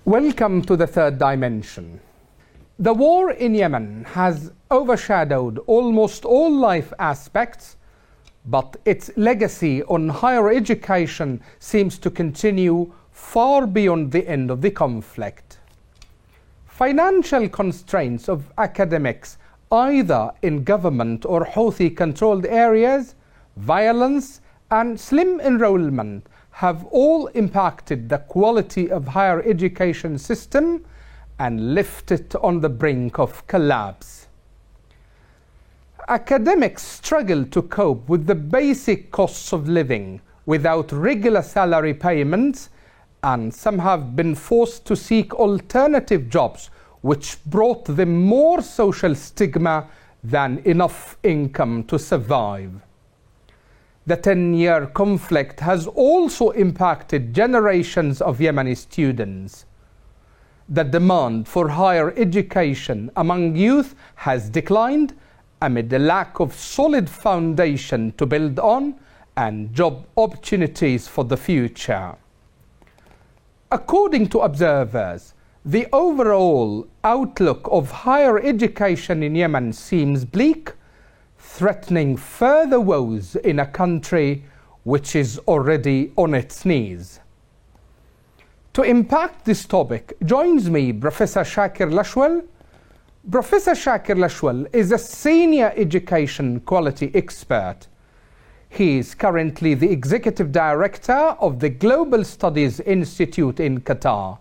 Welcome to the third dimension. The war in Yemen has overshadowed almost all life aspects, but its legacy on higher education seems to continue far beyond the end of the conflict. Financial constraints of academics, either in government or Houthi-controlled areas, violence, and slim enrollment have all impacted the quality of higher education system and left it on the brink of collapse. Academics struggle to cope with the basic costs of living without regular salary payments, and some have been forced to seek alternative jobs which brought them more social stigma than enough income to survive. The 10-year conflict has also impacted generations of Yemeni students. The demand for higher education among youth has declined amid a lack of solid foundation to build on and job opportunities for the future. According to observers, the overall outlook of higher education in Yemen seems bleak, threatening further woes in a country which is already on its knees. To impact this topic joins me Professor Shakir Lashwal. Professor Shakir Lashwal is a senior education quality expert. He is currently the executive director of the Global Studies Institute in Qatar.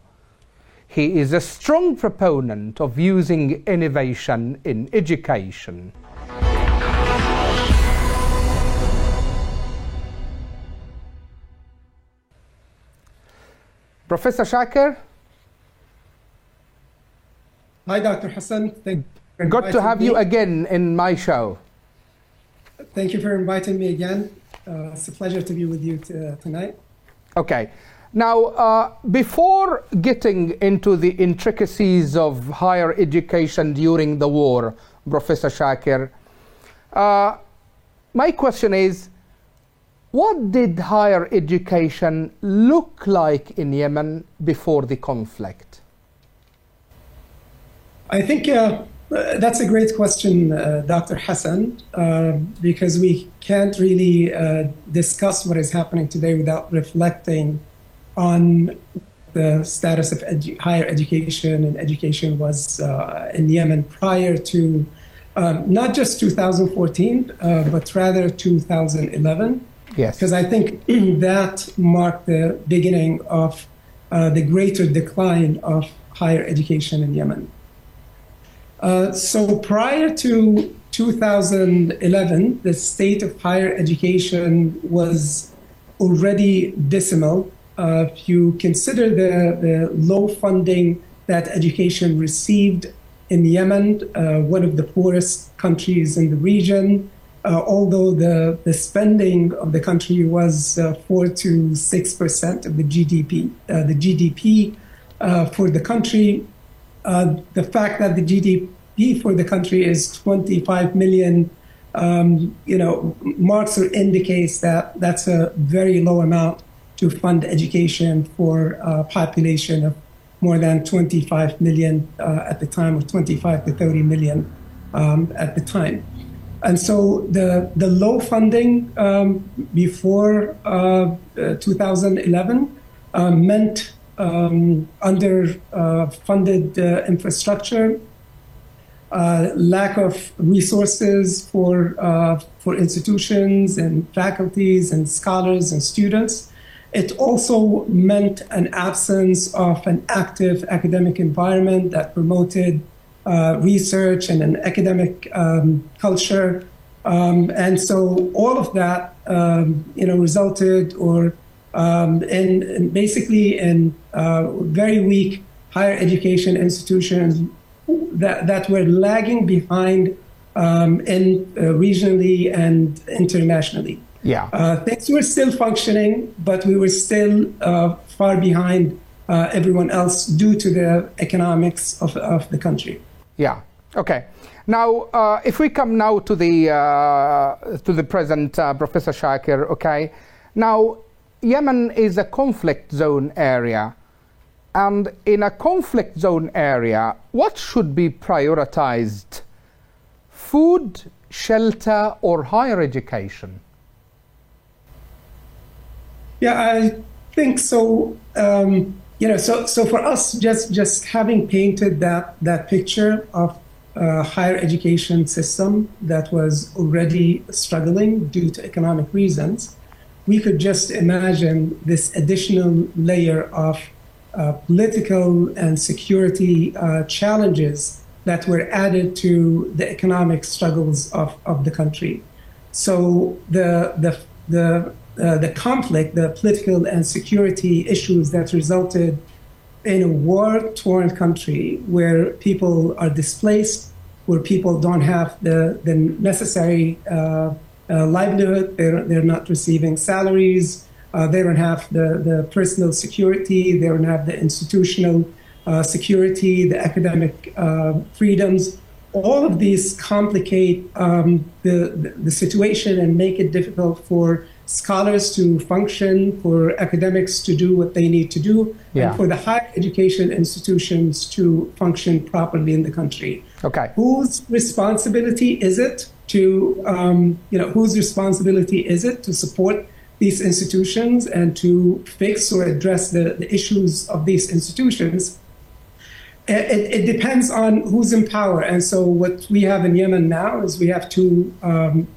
He is a strong proponent of using innovation in education. Professor Shakir. Hi, Dr. Hassan. Good to have you again in my show. Thank you for inviting me again. It's a pleasure to be with you tonight. Okay. Now, before getting into the intricacies of higher education during the war, Professor Shakir, my question is, what did higher education look like in Yemen before the conflict? I think that's a great question, Dr. Hassan, because we can't really discuss what is happening today without reflecting on the status of higher education and education was in Yemen prior to not just 2014, but rather 2011. Yes. Because I think that marked the beginning of the greater decline of higher education in Yemen. So prior to 2011, the state of higher education was already dismal. If you consider the low funding that education received in Yemen, one of the poorest countries in the region, although the spending of the country was 4 to 6% of the GDP. The GDP for the country, the fact that the GDP for the country is 25 million, marks or indicates that that's a very low amount to fund education for a population of more than 25 million at the time, or 25 to 30 million at the time. And so the low funding before 2011 meant underfunded infrastructure, lack of resources for institutions and faculties and scholars and students. It also meant an absence of an active academic environment that promoted research and an academic culture. And so all of that, resulted in basically in very weak higher education institutions that were lagging behind regionally and internationally. Yeah. Things were still functioning, but we were still far behind everyone else due to the economics of the country. Yeah. Okay. Now, if we come now to the present, Professor Shakir. Okay. Now, Yemen is a conflict zone area, And in a conflict zone area, what should be prioritized? Food, shelter, or higher education? Yeah, I think so. So for us, just having painted that picture of a higher education system that was already struggling due to economic reasons, we could just imagine this additional layer of political and security challenges that were added to the economic struggles of the country. So the conflict, the political and security issues that resulted in a war-torn country where people are displaced, where people don't have the necessary livelihood, they're not receiving salaries, they don't have the personal security, they don't have the institutional security, the academic freedoms. All of these complicate the situation and make it difficult for scholars to function, for academics to do what they need to do, and for the higher education institutions to function properly in the country. Okay. Whose responsibility is it to, support these institutions and to fix or address the issues of these institutions? It depends on who's in power. And so what we have in Yemen now is we have two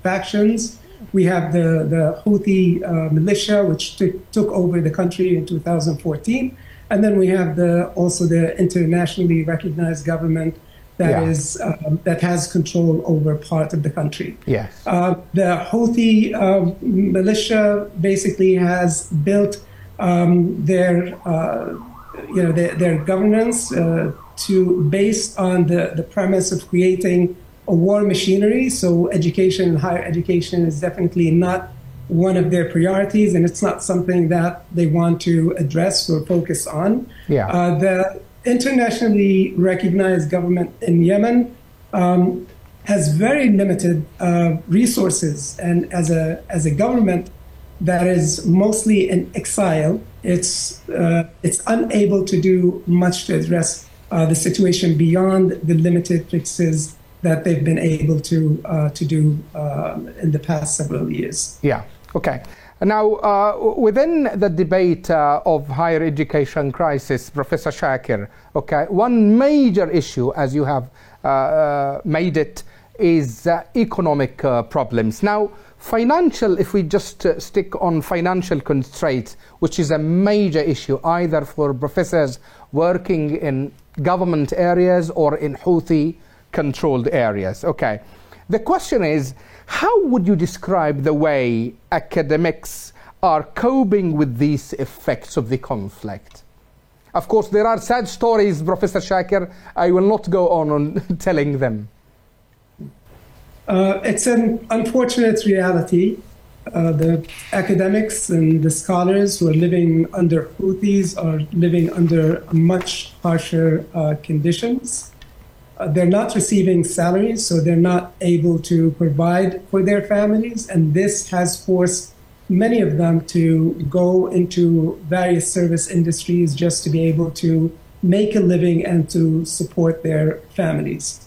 factions. We have the Houthi militia, which took over the country in 2014. And then we have also the internationally recognized government that has control over part of the country. Yes. The Houthi militia basically has built their governance based on the premise of creating a war machinery. So education and higher education is definitely not one of their priorities, and it's not something that they want to address or focus on. The internationally recognized government in Yemen has very limited resources, and as a government that is mostly in exile, it's unable to do much to address the situation beyond the limited fixes that they've been able to do in the past several years. Yeah. Okay. Now, within the debate of higher education crisis, Professor Shakir, okay, one major issue, as you have made it, is economic problems. Now, financial, if we just stick on financial constraints, which is a major issue either for professors working in government areas or in Houthi-controlled areas. Okay. The question is, how would you describe the way academics are coping with these effects of the conflict? Of course, there are sad stories, Professor Shakir. I will not go on telling them. It's an unfortunate reality. The academics and the scholars who are living under Houthis are living under much harsher conditions. They're not receiving salaries, so they're not able to provide for their families. And this has forced many of them to go into various service industries just to be able to make a living and to support their families.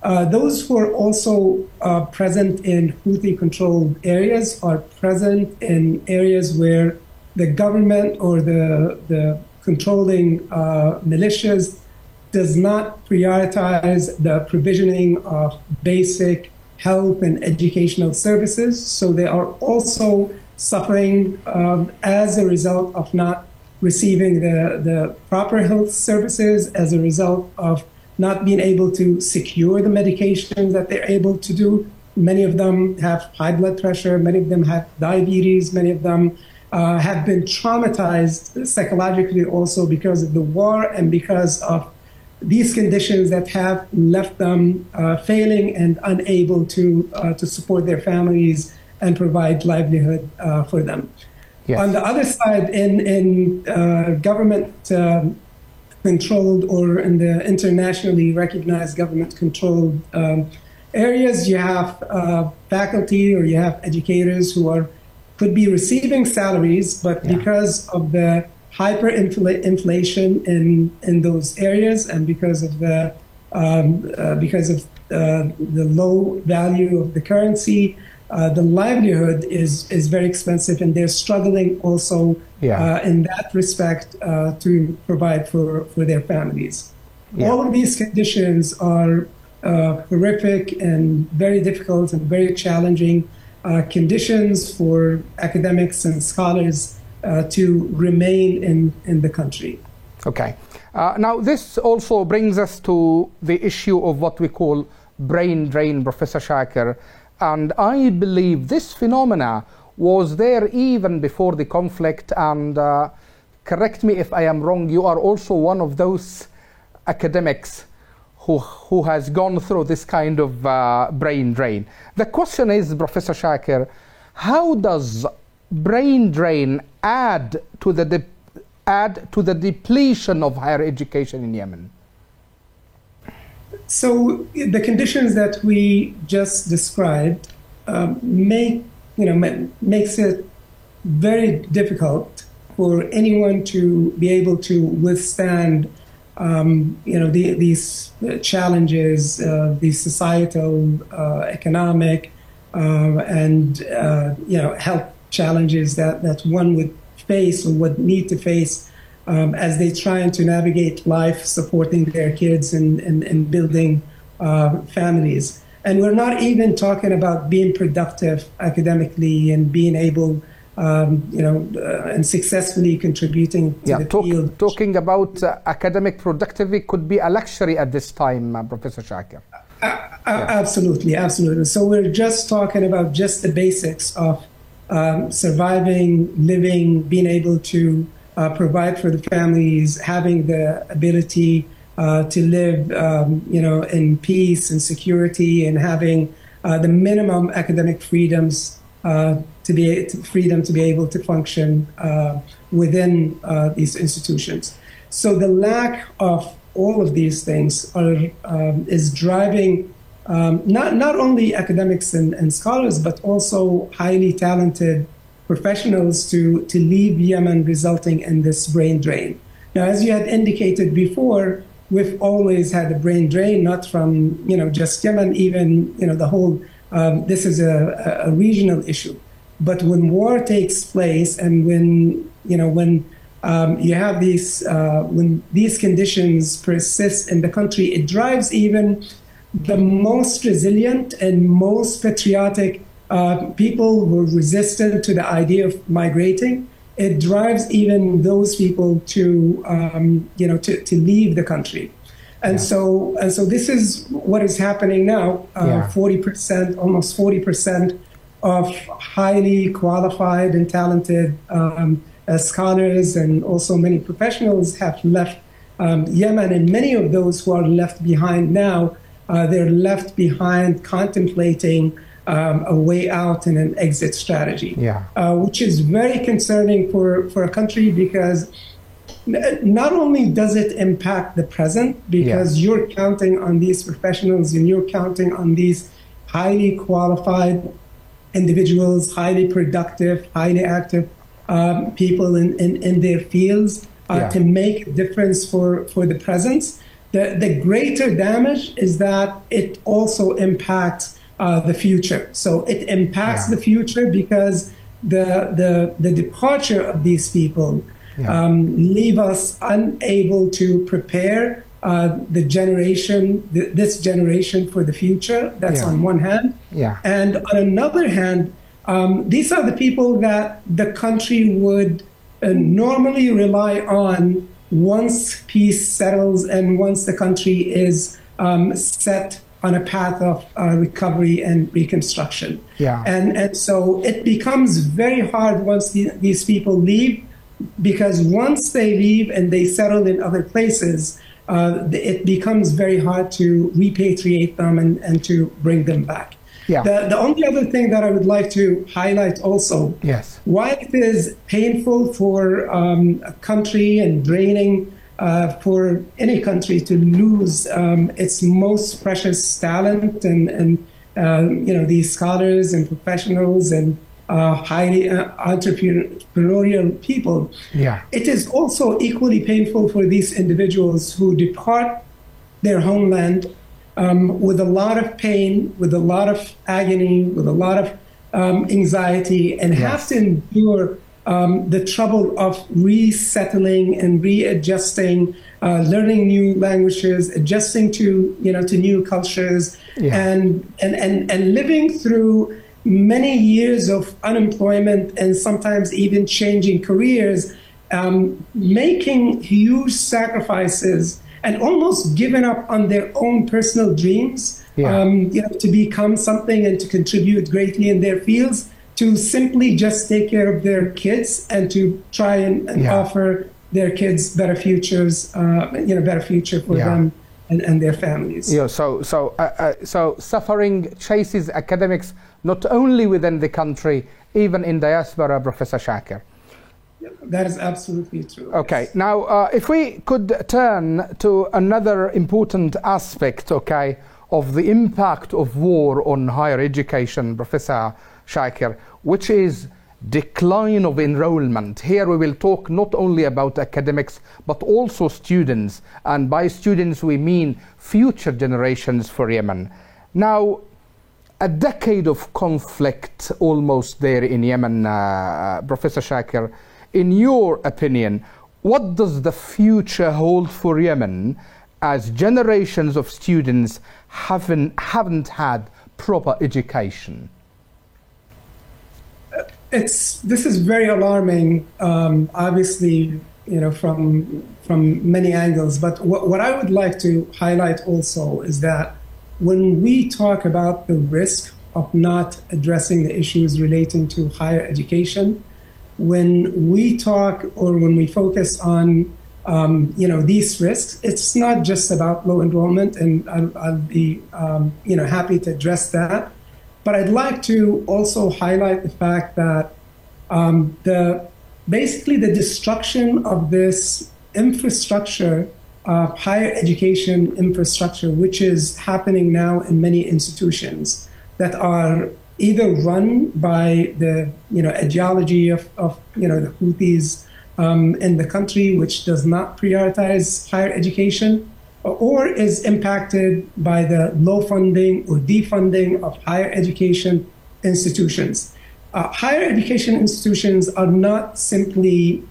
Those who are also present in Houthi-controlled areas are present in areas where the government or the controlling militias does not prioritize the provisioning of basic health and educational services. So they are also suffering as a result of not receiving the proper health services, as a result of not being able to secure the medications that they're able to do. Many of them have high blood pressure, many of them have diabetes, many of them have been traumatized psychologically also because of the war and because of these conditions that have left them failing and unable to support their families and provide livelihood for them. Yes. On the other side, in government controlled or in the internationally recognized government controlled areas, you have faculty or you have educators who could be receiving salaries, but because of the hyperinflation in those areas, and because of the low value of the currency, the livelihood is very expensive, and they're struggling also in that respect to provide for their families. Yeah. All of these conditions are horrific and very difficult and very challenging conditions for academics and scholars to remain in the country. Okay. Now, this also brings us to the issue of what we call brain drain, Professor Shakir. And I believe this phenomena was there even before the conflict. And correct me if I am wrong, you are also one of those academics who has gone through this kind of brain drain. The question is, Professor Shakir, how does brain drain add to the depletion of higher education in Yemen? So the conditions that we just described makes it very difficult for anyone to be able to withstand these challenges, these societal, economic, and health challenges that one would face or would need to face as they try to navigate life, supporting their kids and building families. And we're not even talking about being productive academically and being able, and successfully contributing to the field. Talking about academic productivity could be a luxury at this time, Professor Shakir. Absolutely, absolutely. So we're just talking about just the basics of surviving, living, being able to provide for the families, having the ability to live, in peace and security, and having the minimum academic freedoms to be able to function within these institutions. So the lack of all of these things is driving not only academics and scholars, but also highly talented professionals to leave Yemen, resulting in this brain drain. Now, as you had indicated before, we've always had a brain drain, not from just Yemen, even the whole. This is a regional issue. But when war takes place, and when you have when these conditions persist in the country, it drives even the most resilient and most patriotic people who are resistant to the idea of migrating. It drives even those people to leave the country. And so this is what is happening now. 40%, almost 40% of highly qualified and talented scholars and also many professionals have left Yemen, and many of those who are left behind now, they're left behind contemplating a way out and an exit strategy, which is very concerning for a country, because not only does it impact the present, because you're counting on these professionals and you're counting on these highly qualified individuals, highly productive, highly active people in their fields to make a difference for the present. The greater damage is that it also impacts the future. So it impacts the future because the departure of these people leave us unable to prepare this generation for the future. That's on one hand. And on another hand, these are the people that the country would normally rely on once peace settles and once the country is set on a path of recovery and reconstruction. And so it becomes very hard once these people leave, because once they leave and they settle in other places, it becomes very hard to repatriate them and to bring them back. The only other thing that I would like to highlight also, why it is painful for a country and draining for any country to lose its most precious talent and these scholars and professionals and highly entrepreneurial people. Yeah. It is also equally painful for these individuals who depart their homeland with a lot of pain, with a lot of agony, with a lot of anxiety, and have to endure the trouble of resettling and readjusting, learning new languages, adjusting to new cultures, and living through many years of unemployment and sometimes even changing careers, making huge sacrifices and almost giving up on their own personal dreams, to become something and to contribute greatly in their fields, to simply just take care of their kids and to try and offer their kids better futures, better future for them and their families. Yeah. So suffering chases academics not only within the country, even in diaspora, Professor Shakir. That is absolutely true. Okay. Yes. Now, if we could turn to another important aspect, of the impact of war on higher education, Professor Shakir, which is decline of enrollment. Here we will talk not only about academics, but also students. And by students, we mean future generations for Yemen. Now, a decade of conflict almost there in Yemen, Professor Shakir. In your opinion, what does the future hold for Yemen as generations of students haven't had proper education? This is very alarming, obviously, from many angles. But what I would like to highlight also is that when we talk about the risk of not addressing the issues relating to higher education, when we talk or when we focus on these risks, it's not just about low enrollment, and I'll be happy to address that. But I'd like to also highlight the fact that basically the destruction of this infrastructure, higher education infrastructure, which is happening now in many institutions that are either run by the ideology of the Houthis in the country, which does not prioritize higher education, or is impacted by the low funding or defunding of higher education institutions. Higher education institutions are not simply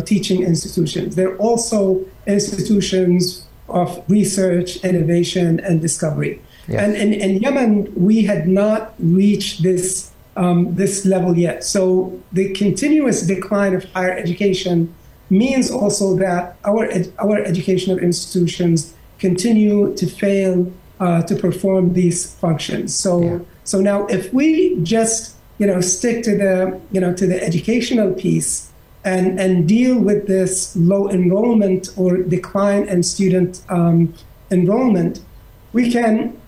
teaching institutions. They're also institutions of research, innovation, and discovery. Yes. And in Yemen, we had not reached this level yet. So the continuous decline of higher education means also that our educational institutions continue to fail to perform these functions. So now, if we just stick to the educational piece and deal with this low enrollment or decline in student enrollment, we can.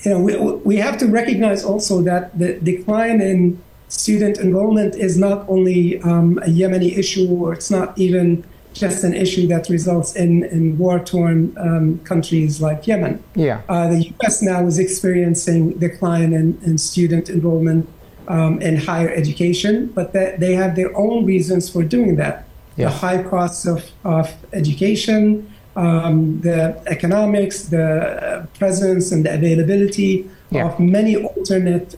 We have to recognize also that the decline in student enrollment is not only a Yemeni issue, or it's not even just an issue that results in war-torn countries like Yemen. The U.S. now is experiencing decline in student enrollment in higher education, but they have their own reasons for doing that. The high costs of education, the economics, the presence and the availability of many alternate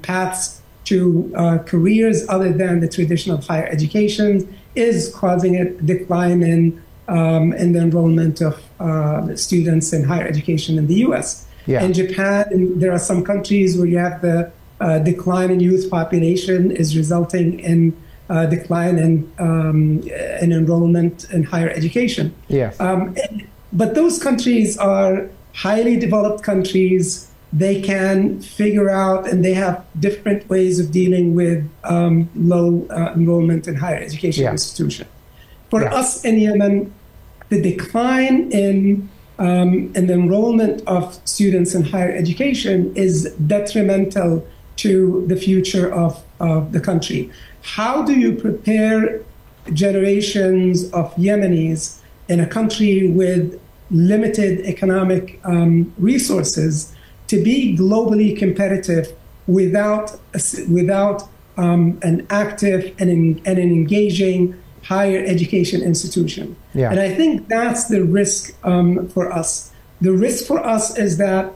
paths to careers other than the traditional higher education is causing a decline in the enrollment of students in higher education in the U.S. In Japan, there are some countries where you have the decline in youth population is resulting in decline in enrollment in higher education. But those countries are highly developed countries. They can figure out, and they have different ways of dealing with low enrollment in higher education institutions. For us in Yemen, the decline in the enrollment of students in higher education is detrimental to the future of the country. How do you prepare generations of Yemenis in a country with limited economic resources to be globally competitive without an active and an engaging higher education institution. Yeah. And I think that's the risk for us. The risk for us is that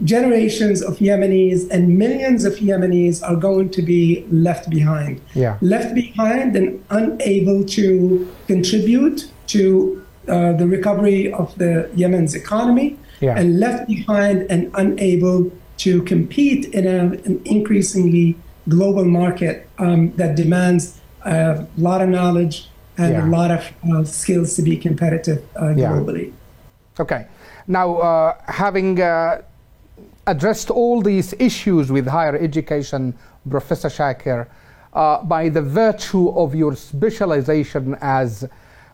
generations of Yemenis and millions of Yemenis are going to be left behind. Yeah. Left behind and unable to contribute to the recovery of the Yemen's economy, Yeah. and left behind and unable to compete in an increasingly global market that demands a lot of knowledge and Yeah. a lot of skills to be competitive globally. Okay. Now, having addressed all these issues with higher education, Professor Shakir, by the virtue of your specialization as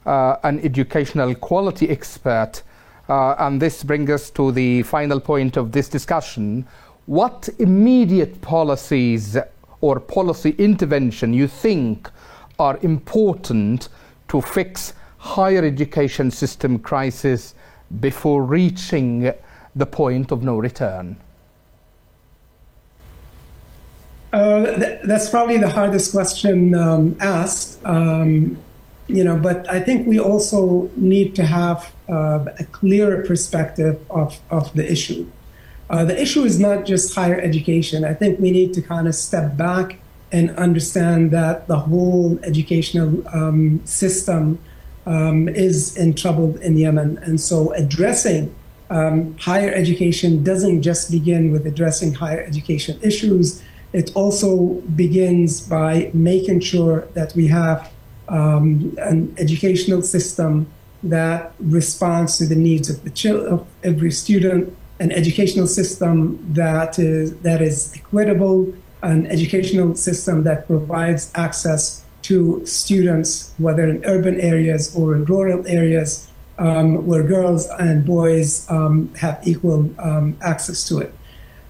an educational quality expert, and this brings us to the final point of this discussion, what immediate policies or policy intervention you think are important to fix higher education system crisis before reaching the point of no return? That's probably the hardest question asked, but I think we also need to have a clearer perspective of the issue. The issue is not just higher education. I think we need to kind of step back and understand that the whole educational system is in trouble in Yemen. And so addressing higher education doesn't just begin with addressing higher education issues. It also begins by making sure that we have an educational system that responds to the needs of of every student, an educational system that is equitable, an educational system that provides access to students, whether in urban areas or in rural areas, where girls and boys have equal access to it.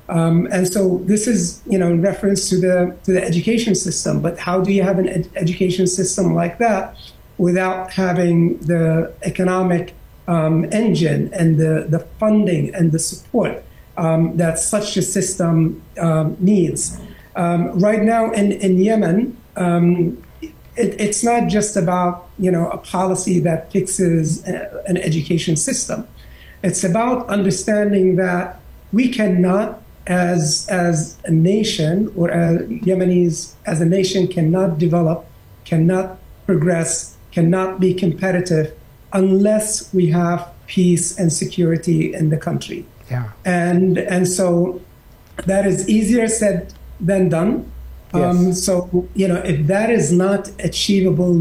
And so this is, in reference to the education system. But how do you have an education system like that without having the economic engine and the funding and the support that such a system needs? Right now in Yemen, it's not just about a policy that fixes an education system. It's about understanding that we cannot, as a nation, or Yemenis as a nation, cannot develop, cannot progress, cannot be competitive unless we have peace and security in the country. Yeah. And so that is easier said than done. Yes. So if that is not achievable,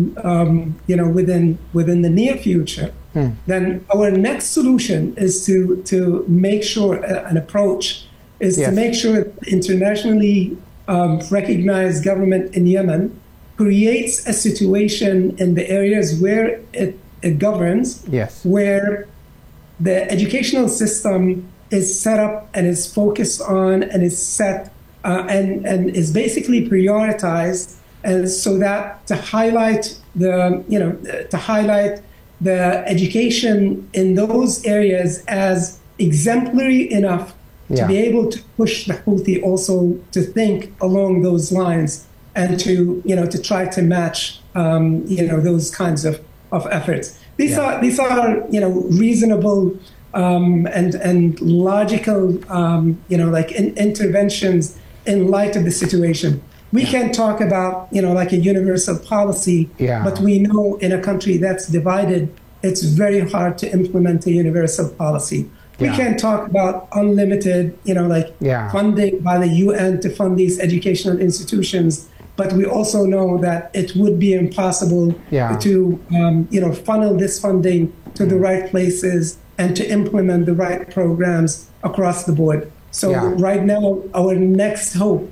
within the near future, then our next solution is to make sure an approach is Yes. to make sure internationally recognized government in Yemen creates a situation in the areas where it governs, Yes. where the educational system is set up and is focused on and is set and is basically prioritized, and so that to highlight the education in those areas as exemplary enough to be able to push the Houthi also to think along those lines and to try to match those kinds of efforts. These are reasonable and logical interventions in light of the situation. We can talk about like a universal policy, but we know in a country that's divided, it's very hard to implement a universal policy. We can talk about unlimited, funding by the UN to fund these educational institutions, but we also know that it would be impossible to, funnel this funding to the right places and to implement the right programs across the board. So right now, our next hope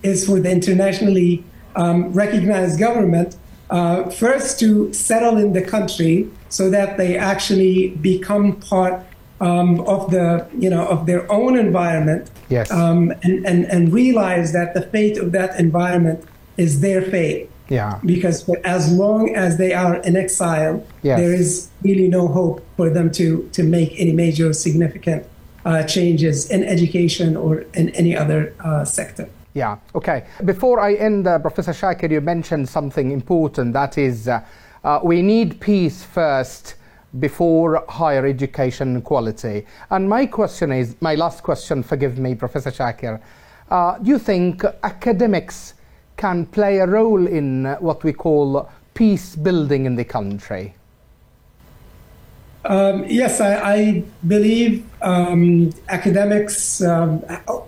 is for the internationally recognized government first to settle in the country so that they actually become part of their own environment, and realize that the fate of that environment is their fate. Because for as long as they are in exile, there is really no hope for them to make any major significant changes in education or in any other sector. Yeah, okay. Before I end, Professor Shakir, you mentioned something important, that is we need peace first before higher education quality. And my question is, my last question, forgive me, Professor Shakir, do you think academics can play a role in what we call peace building in the country? Yes, I believe academics,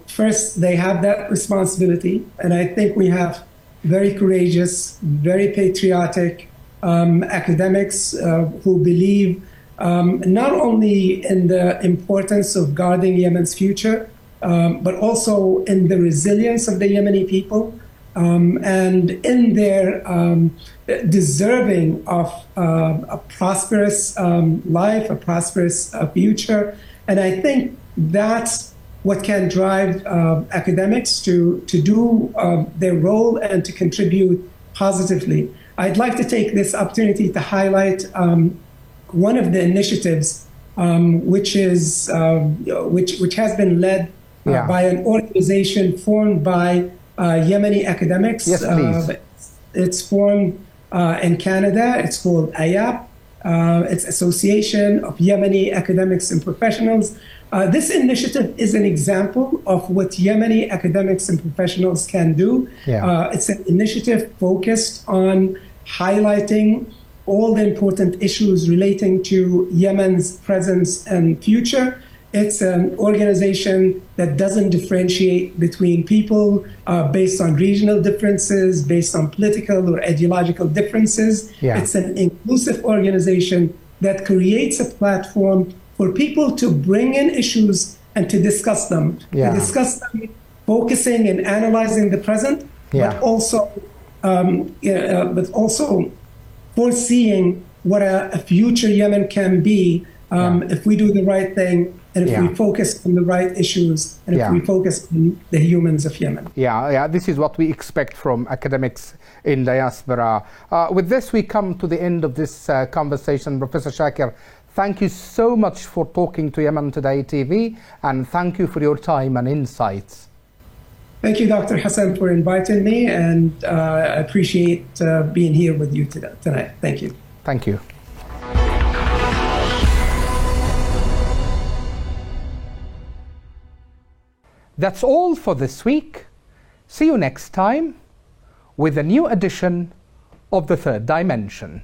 first, they have that responsibility. And I think we have very courageous, very patriotic academics who believe not only in the importance of guarding Yemen's future, but also in the resilience of the Yemeni people and in their deserving of a prosperous life, a prosperous future. And I think that's what can drive academics to do their role and to contribute positively. I'd like to take this opportunity to highlight one of the initiatives which has been led by an organization formed by Yemeni academics. Yes, please. It's formed in Canada. It's called AYAP. It's Association of Yemeni Academics and Professionals. This initiative is an example of what Yemeni academics and professionals can do. It's an initiative focused on highlighting all the important issues relating to Yemen's presence and future. It's an organization that doesn't differentiate between people based on regional differences, based on political or ideological differences. It's an inclusive organization that creates a platform for people to bring in issues and to discuss them. To discuss them, focusing and analyzing the present, but also foreseeing what a future Yemen can be if we do the right thing, and if we focus on the right issues, and if we focus on the humans of Yemen. This is what we expect from academics in diaspora. With this, we come to the end of this conversation. Professor Shakir, thank you so much for talking to Yemen Today TV, and thank you for your time and insights. Thank you, Dr. Hassan, for inviting me, and I appreciate being here with you tonight. Thank you. Thank you. That's all for this week. See you next time with a new edition of The Third Dimension.